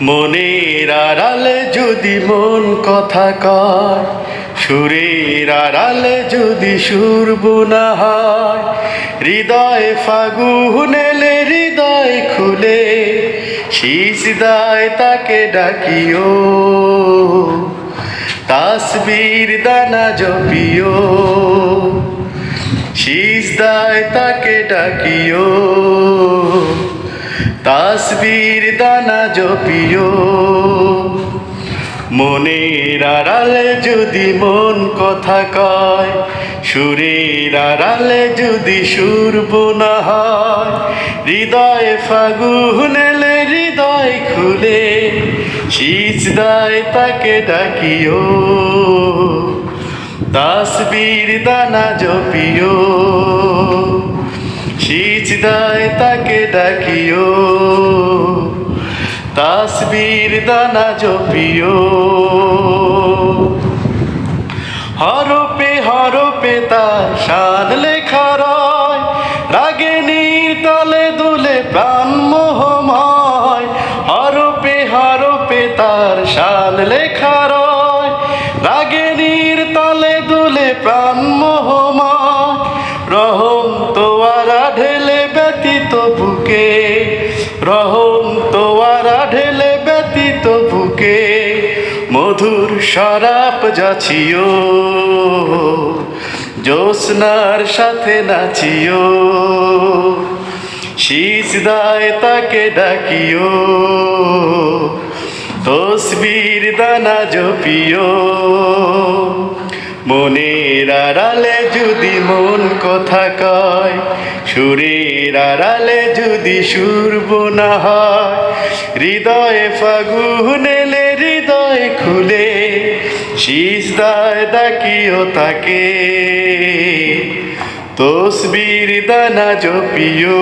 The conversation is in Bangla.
মনের আড়ালে যদি মন কথা কয়, সুরের আড়ালে যদি সুর বোনা হয়, হৃদয়ে ফাগুন এলে হৃদয় খুলে সিজদায় তাকে ডাকিও, তাসবির দানা জপিও, সিজদায় তাকে ডাকিও, তাসবির দানা জপিও। মনের আড়ালে যদি মন কথা কয়, সুরের আড়ালে যদি সুর বোনা হয়, হৃদয়ে ফাগুন এলে হৃদয় খুলে সিজদায় তাকে ডাকিও, তাসবির দানা জপিও, সিজদায় তাকে ডাকিও, তাসবির দানা জপিও। হরপে হরপে তার শান লেখা রয়, রাগিনীর তালে দুলে প্রাণ মোহময়। হরপে হরপে তার শান লেখা রয়, রাগিনীর তালে দুলে প্রাণ মোহময়। রহম তোয়ারা ঢেলে ব্যতীত বুকে, রহম তোয়ারা ঢেলে ব্যতীত বুকে, মধুর শরাব যাচিও, জ্যোৎস্নার সাথে নাচিও, সিজদায় তাকে ডাকিও, তসবির দানা জপিও। মনের আড়ালে যদি মন কথা কয়, সুরের আড়ালে যদি সুর বোনা হয়, হৃদয়ে ফাগুন এলে হৃদয় খুলে সিজদায় ডাকিও তাকে, তসবির দানা জপিও।